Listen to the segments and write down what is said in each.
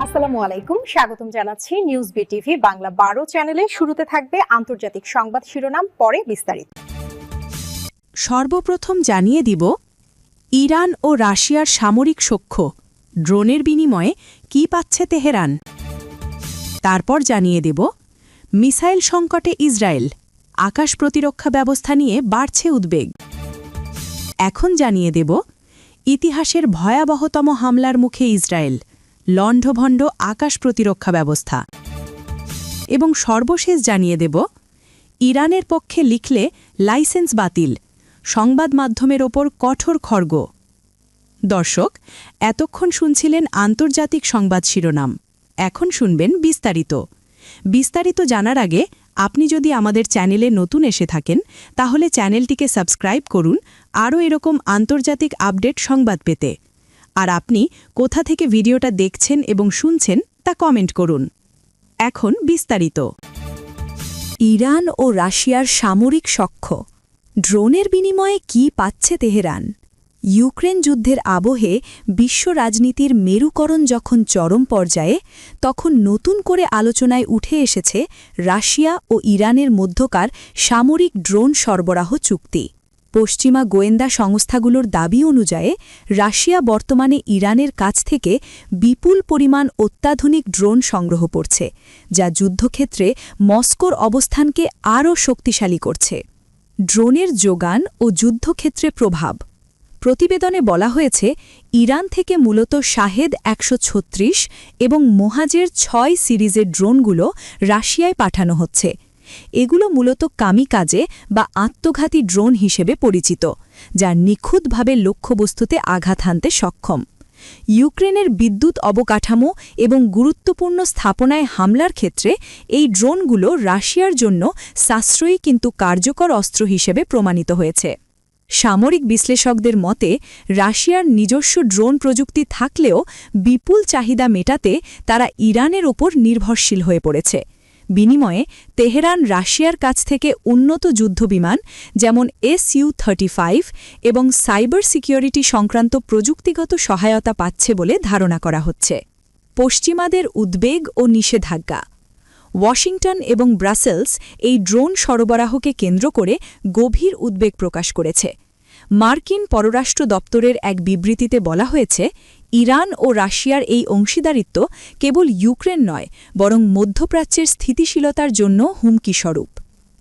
আসসালামু আলাইকুম, স্বাগতম জানাচ্ছি নিউজ বিটিভি বাংলা 12 চ্যানেলে। শুরুতে থাকবে আন্তর্জাতিক সংবাদ শিরোনাম, পরে বিস্তারিত। সর্বপ্রথম জানিয়ে দিব ইরান ও রাশিয়ার সামরিক সখ্য, ড্রোনের বিনিময়ে কি পাচ্ছে তেহরান। তারপর জানিয়ে দেব মিসাইল সংকটে ইসরায়েল, আকাশ প্রতিরক্ষা ব্যবস্থা নিয়ে বাড়ছে উদ্বেগ। এখন জানিয়ে দেব ইতিহাসের ভয়াবহতম হামলার মুখে ইসরায়েল, লণ্ডভণ্ড আকাশ প্রতিরক্ষা ব্যবস্থা। এবং সর্বশেষ জানিয়ে দেব ইরানের পক্ষে লিখলে লাইসেন্স বাতিল, সংবাদ মাধ্যমের ওপর কঠোর খড়গ। দর্শক, এতক্ষণ শুনছিলেন আন্তর্জাতিক সংবাদ শিরোনাম, এখন শুনবেন বিস্তারিত। বিস্তারিত জানার আগে আপনি যদি আমাদের চ্যানেলে নতুন এসে থাকেন তাহলে চ্যানেলটিকে সাবস্ক্রাইব করুন আরও এরকম আন্তর্জাতিক আপডেট সংবাদ পেতে। আর আপনি কোথা থেকে ভিডিওটা দেখছেন এবং শুনছেন তা কমেন্ট করুন। এখন বিস্তারিত। ইরান ও রাশিয়ার সামরিক সখ্য, ড্রোনের বিনিময়ে কি পাচ্ছে তেহরান। ইউক্রেন যুদ্ধের আবহে বিশ্ব রাজনীতির মেরুকরণ যখন চরম পর্যায়ে, তখন নতুন করে আলোচনায় উঠে এসেছে রাশিয়া ও ইরানের মধ্যকার সামরিক ড্রোন সরবরাহ চুক্তি। পশ্চিমা গোয়েন্দা সংস্থাগুলোর দাবি অনুযায়ী রাশিয়া বর্তমানে ইরানের কাছ থেকে বিপুল পরিমাণ অত্যাধুনিক ড্রোন সংগ্রহ করছে, যা যুদ্ধক্ষেত্রে মস্কোর অবস্থানকে আরও শক্তিশালী করছে। ড্রোনের যোগান ও যুদ্ধক্ষেত্রে প্রভাব। প্রতিবেদনে বলা হয়েছে ইরান থেকে মূলত শাহেদ ১৩৬ এবং মোহাজের ৬ সিরিজের ড্রোনগুলো রাশিয়ায় পাঠানো হচ্ছে। এগুলো মূলত কামিকাজে বা আত্মঘাতী ড্রোন হিসেবে পরিচিত, যা নিখুঁতভাবে লক্ষ্যবস্তুতে আঘাত হানতে সক্ষম। ইউক্রেনের বিদ্যুৎ অবকাঠামো এবং গুরুত্বপূর্ণ স্থাপনায় হামলার ক্ষেত্রে এই ড্রোনগুলো রাশিয়ার জন্য সাশ্রয়ী কিন্তু কার্যকর অস্ত্র হিসেবে প্রমাণিত হয়েছে। সামরিক বিশ্লেষকদের মতে রাশিয়ার নিজস্ব ড্রোন প্রযুক্তি থাকলেও বিপুল চাহিদা মেটাতে তারা ইরানের ওপর নির্ভরশীল হয়ে পড়েছে। বিনিময়ে তেহরান রাশিয়ার কাছ থেকে উন্নত যুদ্ধবিমান যেমন Su-35 এবং সাইবার সিকিউরিটি সংক্রান্ত প্রযুক্তিগত সহায়তা পাচ্ছে বলে ধারণা করা হচ্ছে। পশ্চিমাদের উদ্বেগ ও নিষেধাজ্ঞা। ওয়াশিংটন এবং ব্রাসেলস এই ড্রোন সরবরাহকে কেন্দ্র করে গভীর উদ্বেগ প্রকাশ করেছে। মার্কিন পররাষ্ট্র দপ্তরের এক বিবৃতিতে বলা হয়েছে ইরান ও রাশিয়ার এই অংশীদারিত্ব কেবল ইউক্রেন নয়, বরং মধ্যপ্রাচ্যের স্থিতিশীলতার জন্য হুমকিস্বরূপ।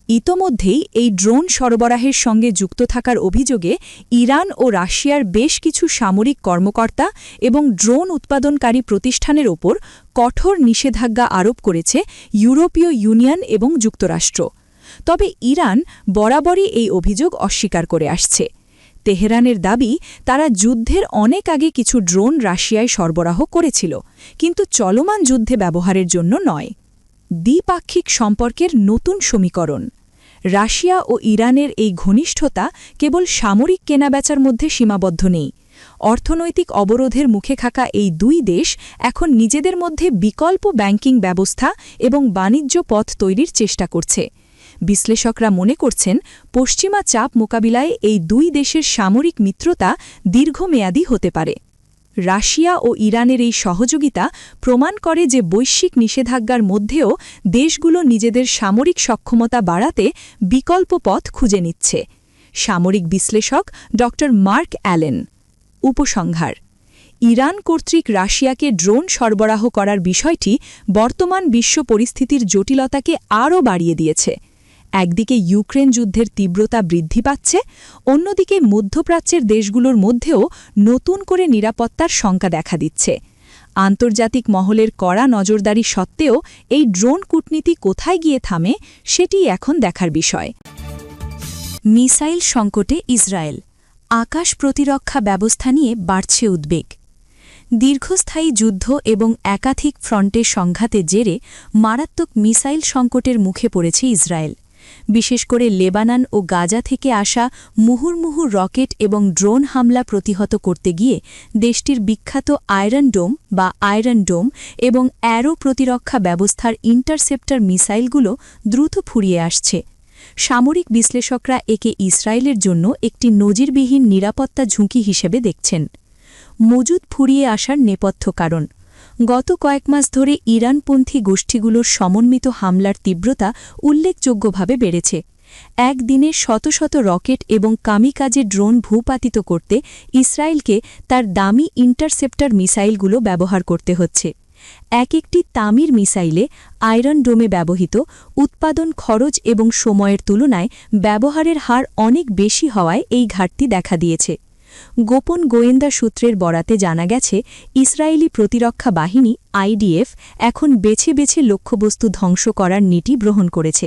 ইতোমধ্যেই এই ড্রোন সরবরাহের সঙ্গে যুক্ত থাকার অভিযোগে ইরান ও রাশিয়ার বেশ কিছু সামরিক কর্মকর্তা এবং ড্রোন উৎপাদনকারী প্রতিষ্ঠানের ওপর কঠোর নিষেধাজ্ঞা আরোপ করেছে ইউরোপীয় ইউনিয়ন এবং যুক্তরাষ্ট্র। তবে ইরান বরাবরই এই অভিযোগ অস্বীকার করে আসছে। তেহরানের দাবি তারা যুদ্ধের অনেক আগে কিছু ড্রোন রাশিয়ায় সরবরাহ করেছিল, কিন্তু চলমান যুদ্ধে ব্যবহারের জন্য নয়। দ্বিপাক্ষিক সম্পর্কের নতুন সমীকরণ। রাশিয়া ও ইরানের এই ঘনিষ্ঠতা কেবল সামরিক কেনাবেচার মধ্যে সীমাবদ্ধ নেই। অর্থনৈতিক অবরোধের মুখে থাকা এই দুই দেশ এখন নিজেদের মধ্যে বিকল্প ব্যাংকিং ব্যবস্থা এবং বাণিজ্য পথ তৈরির চেষ্টা করছে। বিশ্লেষকরা মনে করছেন পশ্চিমা চাপ মোকাবিলায় এই দুই দেশের সামরিক মিত্রতা দীর্ঘমেয়াদী হতে পারে। রাশিয়া ও ইরানের এই সহযোগিতা প্রমাণ করে যে বৈশ্বিক নিষেধাজ্ঞার মধ্যেও দেশগুলো নিজেদের সামরিক সক্ষমতা বাড়াতে বিকল্প পথ খুঁজে নিচ্ছে। সামরিক বিশ্লেষক ড. Mark Allen. উপসংহার। ইরান কর্তৃক রাশিয়াকে ড্রোন সরবরাহ করার বিষয়টি বর্তমান বিশ্ব পরিস্থিতির জটিলতাকে আরও বাড়িয়ে দিয়েছে। একদিকে ইউক্রেন যুদ্ধের তীব্রতা বৃদ্ধি পাচ্ছে, অন্যদিকে মধ্যপ্রাচ্যের দেশগুলোর মধ্যেও নতুন করে নিরাপত্তার শঙ্কা দেখা দিচ্ছে। আন্তর্জাতিক মহলের কড়া নজরদারি সত্ত্বেও এই ড্রোন কূটনীতি কোথায় গিয়ে থামে সেটি এখন দেখার বিষয়। মিসাইল সংকটে ইসরায়েল, আকাশ প্রতিরক্ষা ব্যবস্থা নিয়ে বাড়ছে উদ্বেগ। দীর্ঘস্থায়ী যুদ্ধ এবং একাধিক ফ্রন্টের সংঘাতের জেরে মারাত্মক মিসাইল সংকটের মুখে পড়েছে ইসরায়েল। বিশেষ করে লেবানন ও গাজা থেকে আসা মুহুর্মুহু রকেট এবং ড্রোন হামলা প্রতিহত করতে গিয়ে দেশটির বিখ্যাত আয়রন ডোম এবং অ্যারো প্রতিরক্ষা ব্যবস্থার ইন্টারসেপ্টর মিসাইলগুলো দ্রুত ফুরিয়ে আসছে। সামরিক বিশ্লেষকরা একে ইসরায়েলের জন্য একটি নজিরবিহীন নিরাপত্তা ঝুঁকি হিসেবে দেখছেন। মজুদ ফুরিয়ে আসার নেপথ্য কারণ। গত কয়েক মাস ধরে ইরানপন্থী গোষ্ঠীগুলোর সমন্বিত হামলার তীব্রতা উল্লেখযোগ্যভাবে বেড়েছে। একদিনে শত শত রকেট এবং কামিকাজে ড্রোন ভূপাতিত করতে ইসরায়েলকে তার দামি ইন্টারসেপ্টর মিসাইলগুলো ব্যবহার করতে হচ্ছে। এক একটি তামির মিসাইলে আয়রন ডোমে ব্যবহৃত উৎপাদন খরচ এবং সময়ের তুলনায় ব্যবহারের হার অনেক বেশি হওয়ায় এই ঘাটতি দেখা দিয়েছে। গোপন গোয়েন্দা সূত্রের বরাতে জানা গেছে, ইসরায়েলি প্রতিরক্ষা বাহিনী আইডিএফ এখন বেছে বেছে লক্ষ্যবস্তু ধ্বংস করার নীতি গ্রহণ করেছে,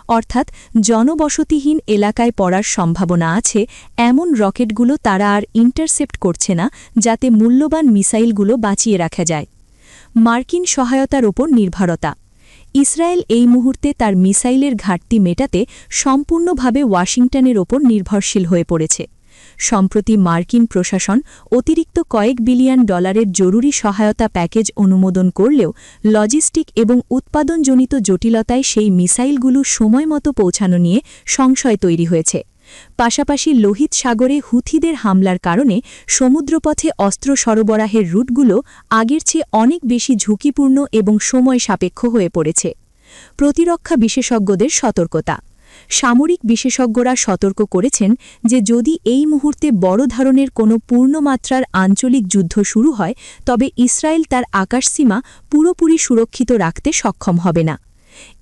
অর্থাৎ জনবসতিহীন এলাকায় পড়ার সম্ভাবনা আছে এমন রকেটগুলো তারা আর ইন্টারসেপ্ট করছে না, যাতে মূল্যবান মিসাইলগুলো বাঁচিয়ে রাখা যায়। মার্কিন সহায়তার ওপর নির্ভরতা। ইসরায়েল এই মুহূর্তে তার মিসাইলের ঘাটতি মেটাতে সম্পূর্ণভাবে ওয়াশিংটনের ওপর নির্ভরশীল হয়ে পড়েছে। সম্প্রতি মার্কিন প্রশাসন অতিরিক্ত কয়েক বিলিয়ন ডলারের জরুরি সহায়তা প্যাকেজ অনুমোদন করলেও লজিস্টিক এবং উৎপাদনজনিত জটিলতায় সেই মিসাইলগুলো সময়মতো পৌঁছানো নিয়ে সংশয় তৈরি হয়েছে। পাশাপাশি লোহিত সাগরে হুথিদের হামলার কারণে সমুদ্রপথে অস্ত্র সরবরাহের রুটগুলো আগের চেয়ে অনেক বেশি ঝুঁকিপূর্ণ এবং সময় সাপেক্ষ হয়ে পড়েছে। প্রতিরক্ষা বিশেষজ্ঞদের সতর্কতা। সামরিক বিশেষজ্ঞরা সতর্ক করেছেন যে যদি এই মুহূর্তে বড় ধরনের কোনো পূর্ণমাত্রার আঞ্চলিক যুদ্ধ শুরু হয়, তবে ইসরায়েল তার আকাশসীমা পুরোপুরি সুরক্ষিত রাখতে সক্ষম হবে না।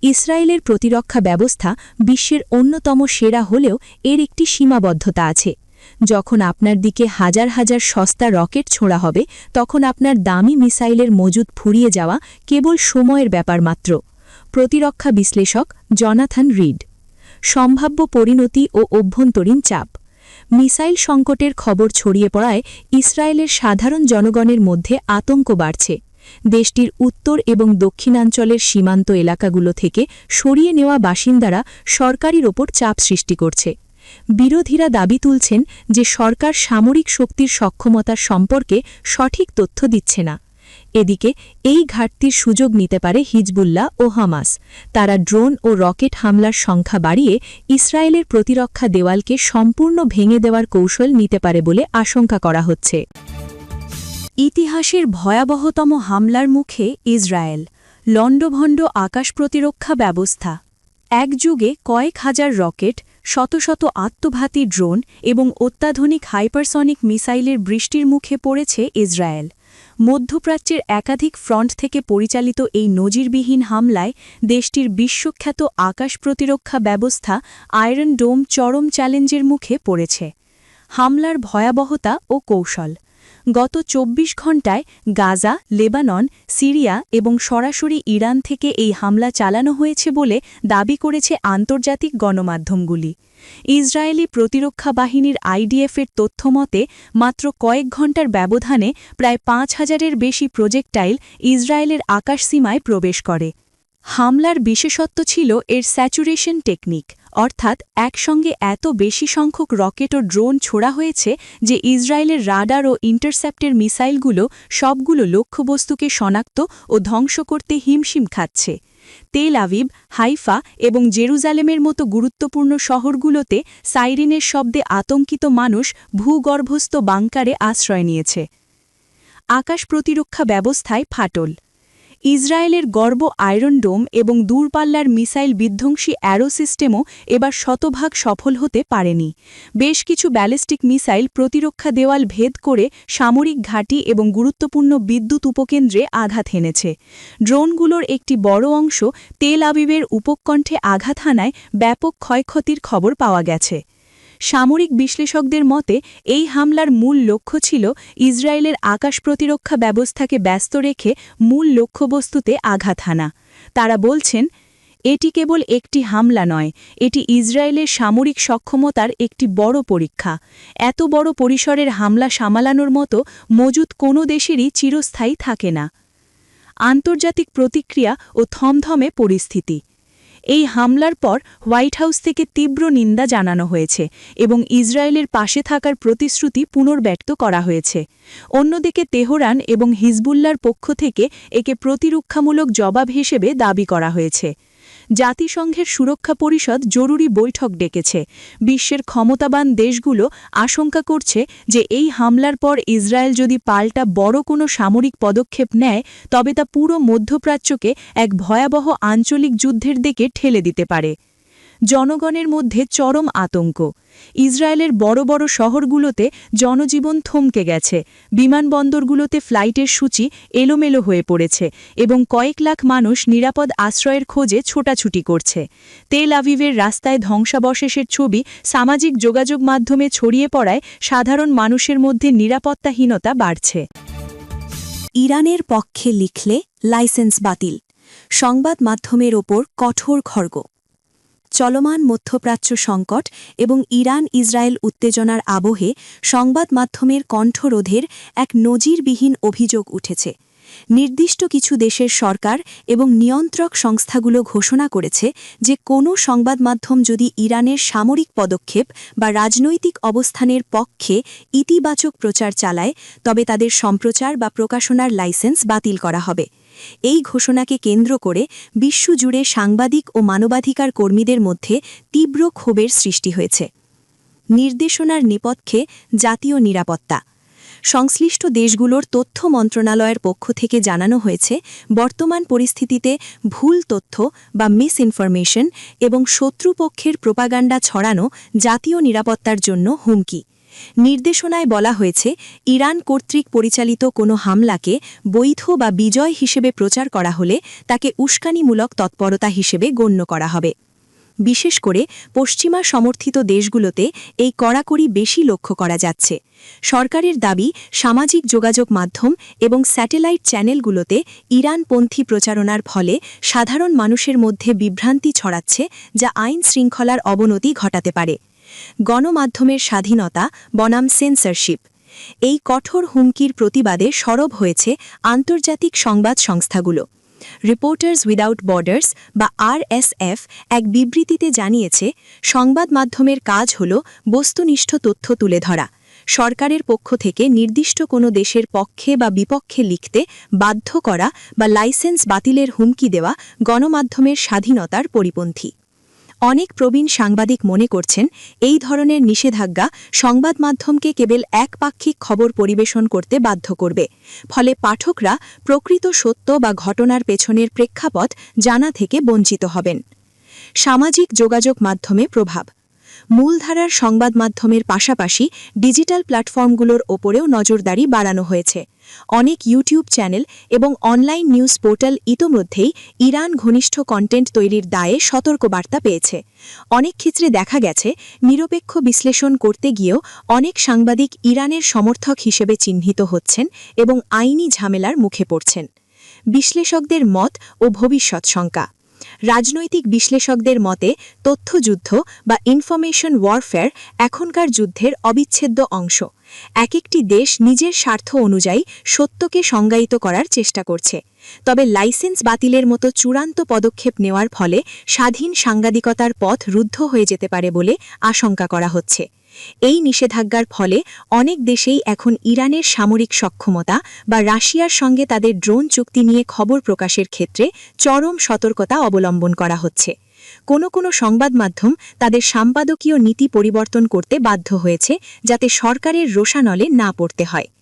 ইসরায়েলের প্রতিরক্ষা ব্যবস্থা বিশ্বের অন্যতম সেরা হলেও এর একটি সীমাবদ্ধতা আছে। যখন আপনার দিকে হাজার হাজার সস্তা রকেট ছোঁড়া হবে, তখন আপনার দামি মিসাইলের মজুদ ফুরিয়ে যাওয়া কেবল সময়ের ব্যাপার মাত্র। প্রতিরক্ষা বিশ্লেষক জনাথন রিড। সম্ভাব্য পরিণতি ও অভ্যন্তরীণ চাপ। মিসাইল সংকটের খবর ছড়িয়ে পড়ায় ইসরায়েলের সাধারণ জনগণের মধ্যে আতঙ্ক বাড়ছে। দেশটির উত্তর এবং দক্ষিণাঞ্চলের সীমান্ত এলাকাগুলো থেকে সরিয়ে নেওয়া বাসিন্দারা সরকারের ওপর চাপ সৃষ্টি করছে। বিরোধীরা দাবি তুলছেন যে সরকার সামরিক শক্তির সক্ষমতার সম্পর্কে সঠিক তথ্য দিচ্ছে না। এদিকে এই ঘাটতির সুযোগ নিতে পারে হিজবুল্লাহ ও হামাস। তারা ড্রোন ও রকেট হামলার সংখ্যা বাড়িয়ে ইসরায়েলের প্রতিরক্ষা দেওয়ালকে সম্পূর্ণ ভেঙে দেওয়ার কৌশল নিতে পারে বলে আশঙ্কা করা হচ্ছে। ইতিহাসের ভয়াবহতম হামলার মুখে ইসরায়েল। লণ্ডভণ্ড আকাশ প্রতিরক্ষা ব্যবস্থা। এক যুগে কয়েক হাজার রকেট, শত শত আত্মঘাতী ড্রোন এবং অত্যাধুনিক হাইপারসনিক মিসাইলের বৃষ্টির মুখে পড়েছে ইসরায়েল। মধ্যপ্রাচ্যের একাধিক ফ্রন্ট থেকে পরিচালিত এই নজিরবিহীন হামলায় দেশটির বিশ্বখ্যাত আকাশ প্রতিরক্ষা ব্যবস্থা আয়রন ডোম চরম চ্যালেঞ্জের মুখে পড়েছে। হামলার ভয়াবহতা ও কৌশল। গত ২৪ ঘণ্টায় গাজা, লেবানন, সিরিয়া এবং সরাসরি ইরান থেকে এই হামলা চালানো হয়েছে বলে দাবি করেছে আন্তর্জাতিক গণমাধ্যমগুলি। ইসরায়েলি প্রতিরক্ষা বাহিনীর আইডিএফের তথ্যমতে মাত্র কয়েক ঘণ্টার ব্যবধানে প্রায় ৫,০০০-এর বেশি প্রজেক্টাইল ইসরায়েলের আকাশসীমায় প্রবেশ করে। হামলার বিশেষত্ব ছিল এর স্যাচুরেশন টেকনিক, অর্থাৎ একসঙ্গে এত বেশি সংখ্যক রকেট ও ড্রোন ছোড়া হয়েছে যে ইসরায়েলের রাডার ও ইন্টারসেপ্টের মিসাইলগুলো সবগুলো লক্ষ্যবস্তুকে শনাক্ত ও ধ্বংস করতে হিমশিম খাচ্ছে। তেল আভিভ, হাইফা এবং জেরুজালেমের মতো গুরুত্বপূর্ণ শহরগুলোতে সাইরেনের শব্দে আতঙ্কিত মানুষ ভূগর্ভস্থ বাংকারে আশ্রয় নিয়েছে। আকাশ প্রতিরক্ষা ব্যবস্থায় ফাটল। ইসরায়েলের গর্ব আয়রন ডোম এবং দূরপাল্লার মিসাইল বিধ্বংসী অ্যারো সিস্টেমও এবার শতভাগ সফল হতে পারেনি। বেশ কিছু ব্যালিস্টিক মিসাইল প্রতিরক্ষা দেওয়াল ভেদ করে সামরিক ঘাঁটি এবং গুরুত্বপূর্ণ বিদ্যুৎ উপকেন্দ্রে আঘাত হেনেছে। ড্রোনগুলোর একটি বড় অংশ তেল আবিবের উপকণ্ঠে আঘাত হানায় ব্যাপক ক্ষয়ক্ষতির খবর পাওয়া গেছে। সামরিক বিশ্লেষকদের মতে এই হামলার মূল লক্ষ্য ছিল ইসরায়েলের আকাশ প্রতিরক্ষা ব্যবস্থাকে ব্যস্ত রেখে মূল লক্ষ্যবস্তুতে আঘাত হানা। তারা বলছেন, এটি কেবল একটি হামলা নয়, এটি ইসরায়েলের সামরিক সক্ষমতার একটি বড় পরীক্ষা। এত বড় পরিসরের হামলা সামলানোর মতো মজুদ কোনো দেশেরই চিরস্থায়ী থাকে না। আন্তর্জাতিক প্রতিক্রিয়া ও থমথমে পরিস্থিতি। এই হামলার পর হোয়াইট হাউস থেকে তীব্র নিন্দা জানানো হয়েছে এবং ইসরায়েলের পাশে থাকার প্রতিশ্রুতি পুনর্ব্যক্ত করা হয়েছে। অন্যদিকে তেহরান এবং হিজবুল্লার পক্ষ থেকে একে প্রতিরক্ষামূলক জবাব হিসেবে দাবি করা হয়েছে। জাতিসংঘের সুরক্ষা পরিষদ জরুরি বৈঠক ডেকেছে। বিশ্বের ক্ষমতাবান দেশগুলো আশঙ্কা করছে যে এই হামলার পর ইসরায়েল যদি পাল্টা বড় কোনো সামরিক পদক্ষেপ নেয় তবে তা পুরো মধ্যপ্রাচ্যকে এক ভয়াবহ আঞ্চলিক যুদ্ধের দিকে ঠেলে দিতে পারে। জনগণের মধ্যে চরম আতঙ্ক। ইসরায়েলের বড় বড় শহরগুলোতে জনজীবন থমকে গেছে, বিমানবন্দরগুলোতে ফ্লাইটের সূচি এলোমেলো হয়ে পড়েছে এবং কয়েক লাখ মানুষ নিরাপদ আশ্রয়ের খোঁজে ছোটাছুটি করছে। তেল আভিভের রাস্তায় ধ্বংসাবশেষের ছবি সামাজিক যোগাযোগ মাধ্যমে ছড়িয়ে পড়ায় সাধারণ মানুষের মধ্যে নিরাপত্তাহীনতা বাড়ছে। ইরানের পক্ষে লিখলে লাইসেন্স বাতিল, সংবাদ মাধ্যমের ওপর কঠোর খড়গ। চলমান মধ্যপ্রাচ্য সংকট এবং ইরান ইসরায়েল উত্তেজনার আবহে সংবাদ মাধ্যমের কণ্ঠরোধের এক নজিরবিহীন অভিযোগ উঠেছে। নির্দিষ্ট কিছু দেশের সরকার এবং নিয়ন্ত্রক সংস্থাগুলো ঘোষণা করেছে যে কোনো সংবাদ মাধ্যম যদি ইরানের সামরিক পদক্ষেপ বা রাজনৈতিক অবস্থানের পক্ষে ইতিবাচক প্রচার চালায় তবে তাদের সম্প্রচার বা প্রকাশনার লাইসেন্স বাতিল করা হবে। এই ঘোষণাকে কেন্দ্র করে বিশ্বজুড়ে সাংবাদিক ও মানবাধিকার কর্মীদের মধ্যে তীব্র ক্ষোভের সৃষ্টি হয়েছে। নির্দেশনার নেপথ্যে জাতীয় নিরাপত্তা। সংশ্লিষ্ট দেশগুলোর তথ্য মন্ত্রণালয়ের পক্ষ থেকে জানানো হয়েছে, বর্তমান পরিস্থিতিতে ভুল তথ্য বা মিসইনফরমেশন এবং শত্রুপক্ষের প্রোপাগান্ডা ছড়ানো জাতীয় নিরাপত্তার জন্য হুমকি। নির্দেশনায় বলা হয়েছে, ইরান কর্তৃক পরিচালিত কোনো হামলাকে বৈধ বা বিজয় হিসেবে প্রচার করা হলে তাকে উস্কানিমূলক তৎপরতা হিসেবে গণ্য করা হবে। বিশেষ করে পশ্চিমা সমর্থিত দেশগুলোতে এই কড়াকড়ি বেশি লক্ষ্য করা যাচ্ছে। সরকারের দাবি, সামাজিক যোগাযোগ মাধ্যম এবং স্যাটেলাইট চ্যানেলগুলোতে ইরানপন্থী প্রচারণার ফলে সাধারণ মানুষের মধ্যে বিভ্রান্তি ছড়াচ্ছে, যা আইন শৃঙ্খলার অবনতি ঘটাতে পারে। গণমাধ্যমের স্বাধীনতা বনাম সেন্সরশিপ। এই কঠোর হুমকির প্রতিবাদে সরব হয়েছে আন্তর্জাতিক সংবাদ সংস্থাগুলো। রিপোর্টার্স উইদাউট বর্ডার্স বা RSF এক বিবৃতিতে জানিয়েছে, সংবাদ মাধ্যমের কাজ হল বস্তুনিষ্ঠ তথ্য তুলে ধরা। সরকারের পক্ষ থেকে নির্দিষ্ট কোনো দেশের পক্ষে বা বিপক্ষে লিখতে বাধ্য করা বা লাইসেন্স বাতিলের হুমকি দেওয়া গণমাধ্যমের স্বাধীনতার পরিপন্থী। অনেক প্রবীণ সাংবাদিক মনে করছেন, এই ধরনের নিষেধাজ্ঞা সংবাদ মাধ্যমকে কেবল একপাক্ষিক খবর পরিবেশন করতে বাধ্য করবে, ফলে পাঠকরা প্রকৃত সত্য বা ঘটনার পেছনের প্রেক্ষাপট জানা থেকে বঞ্চিত হবেন। সামাজিক যোগাযোগ মাধ্যমে প্রভাব। মূলধারার সংবাদ মাধ্যমের পাশাপাশি ডিজিটাল প্ল্যাটফর্মগুলোর ওপরেও নজরদারি বাড়ানো হয়েছে। অনেক ইউটিউব চ্যানেল এবং অনলাইন নিউজ পোর্টাল ইতোমধ্যেই ইরান ঘনিষ্ঠ কন্টেন্ট তৈরির দায়ে সতর্কবার্তা পেয়েছে। অনেক ক্ষেত্রে দেখা গেছে, নিরপেক্ষ বিশ্লেষণ করতে গিয়েও অনেক সাংবাদিক ইরানের সমর্থক হিসেবে চিহ্নিত হচ্ছেন এবং আইনি ঝামেলার মুখে পড়ছেন। বিশ্লেষকদের মত ও ভবিষ্যৎ শঙ্কা। রাজনৈতিক বিশ্লেষকদের মতে তথ্যযুদ্ধ বা ইনফরমেশন ওয়ারফেয়ার এখনকার যুদ্ধের অবিচ্ছেদ্য অংশ। এক একটি দেশ নিজের স্বার্থ অনুযায়ী সত্যকে সংজ্ঞায়িত করার চেষ্টা করছে। তবে লাইসেন্স বাতিলের মতো চূড়ান্ত পদক্ষেপ নেওয়ার ফলে স্বাধীন সাংবাদিকতার পথ রুদ্ধ হয়ে যেতে পারে বলে আশঙ্কা করা হচ্ছে। এই নিষেধাজ্ঞার ফলে অনেক দেশেই এখন ইরানের সামরিক সক্ষমতা বা রাশিয়ার সঙ্গে তাদের ড্রোন চুক্তি নিয়ে খবর প্রকাশের ক্ষেত্রে চরম সতর্কতা অবলম্বন করা হচ্ছে। কোনো কোনো সংবাদ মাধ্যম তাদের সম্পাদকীয় নীতি পরিবর্তন করতে বাধ্য হয়েছে, যাতে সরকারের রোষানলে না পড়তে হয়।